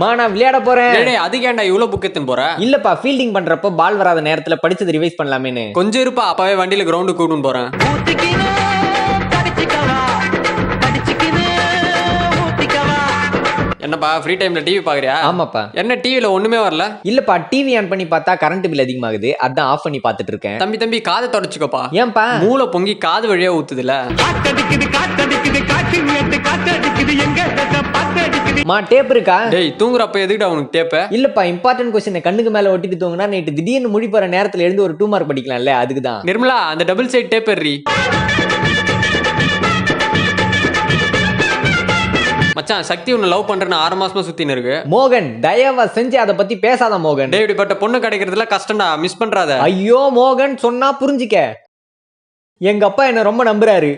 நான் விளையாட போறேன். டேய் அதுக்கு ஏன்டா இவ்வளவு புக் எடுத்துன்னு போற? இல்லப்பா ஃபீல்டிங் பண்றப்போ பால் வராத நேரத்துல படிச்சது ரிவைஸ் பண்ணலாமேன்னு. கொஞ்சம் இருப்பா, அப்பவே வண்டியில கிரவுண்டுக்கு கூட்டின்னு போறேன். என்னப்பா ஃப்ரீ டைம்ல டிவி பாக்குறியா? ஆமாப்பா. என்ன டிவில ஒண்ணுமே வரல? இல்லப்பா டிவி ஆன் பண்ணி பார்த்தா கரண்ட் பில் அதிகமாகுது, அதான் ஆஃப் பண்ணி பார்த்துட்டு இருக்கேன். தம்பி காதை தொடச்சுக்கோப்பா. ஏன்பா? மூளை பொங்கி காது வழியா ஊத்துதுல. டேப் இருக்கா? டேய் தூங்குறப்ப எதுக்குடா உனக்கு டேப்? இல்லப்பா இம்பார்ட்டன்ட் क्वेश्चन கண்ணுக்கு மேல ஒட்டிட்டு தூங்குனா நைட்டு திடீர்னு முடி போற நேரத்துல எழுந்து ஒரு 2 மார்க் படிக்கலாம்ல, அதுக்குதான். நிர்மலா அந்த டபுள் சைடு டேப் எறி. மச்சான் சக்தி உன்னை லவ் பண்றேன்னு 6 மாசமா சுத்தின்னு இருக்கு. மோகன் தயவா செஞ்சு அதை பத்தி பேசாத மோகன். டேய் இப்படிப்பட்ட பொண்ணு கிடைக்கிறதுல கஷ்டம்டா, மிஸ் பண்றாத. ஐயோ மோகன் சொன்னா புரிஞ்சுக்க. எங்க அப்பா என்ன ரொம்ப நம்புறாரு.